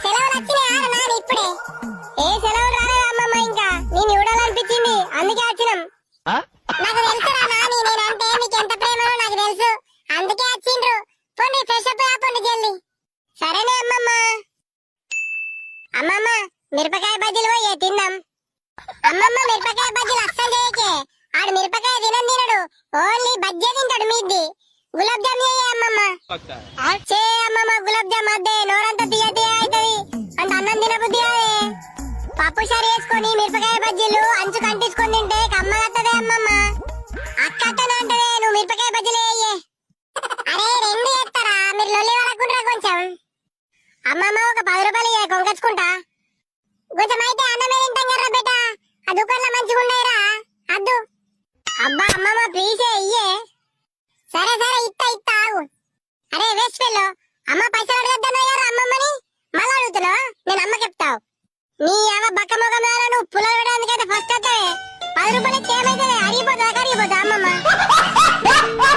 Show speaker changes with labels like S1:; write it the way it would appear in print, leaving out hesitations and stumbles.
S1: సెలవులు వచ్చినాయా నాని ఇప్పుడే? ఏ సెలవులు రాలేదు అమ్మమ్మ, ఇంకా నేను చూడాలనిపించింది అందుకే వచ్చినాం. నాకు తెలుసురా నాని, నేనంటే మీకు ఎంత ప్రేమనో నాకు తెలుసు, అందుకే వచ్చిండ్రు. పోండి ఫ్రెష్ అప్ అయిపోండి జల్ది. సరేనే అమ్మమ్మ. అమ్మమ్మ మిరపకాయ బజ్జీలు పోయే తిందాం. అమ్మమ్మ మిరపకాయ బజ్జీలు అస్సలు చేయకే, ఆడు మిరపకాయ తినడు, ఓన్లీ బజ్జీ తింటాడు. మీది గులాబ్ జామ్ చేయ అమ్మమ్మ. చే అమ్మమ్మ గులాబ్ జామ్ అద్దే, నోరంతా తీయ తీయ అవుతుంది, అంత అన్నం తినబుద్ధి కాదే. పప్పు షారు వేసుకొని మిరపకాయ బజ్జీలు అంచు కంటించుకొని తింటే కమ్మగత్తదే అమ్మమ్మ. అక్కనే అంటదే, నువ్వు మిరపకాయ బజ్జీలు వేయే. అరే రెండు చేస్తారా, మీరు లొల్లి వరకుంటారా కొంచెం. అమ్మమ్మ ఒక 10 రూపాయలు కొనుకొచ్చుకుంటా. కొంచెం అయితే అన్నమే తింటాం కదా బేట, ఆ దుకాణంలో మంచిగా ఉన్నాయిరా అద్దు. అబ్బా అమ్మమ్మ ప్లీజ్ ఇయ్యే. సరే సరే ఇత్తా ఇత్తా ఆగు. అరే వేస్ట్ ఫెల్లో, అమ్మ పైసలు అడగద్దన్నాయారా అమ్మమ్మని, మళ్ళీ అడుగుతున్నావా? నేను అమ్మ చెప్తావు. నీ అమ్మ బక్క మొగం నువ్వు పుల్ల వేయడానికైతే ఫస్ట్ వస్తావే. 10 రూపాయలు ఏమైతుంది, అడిగిపోతుందా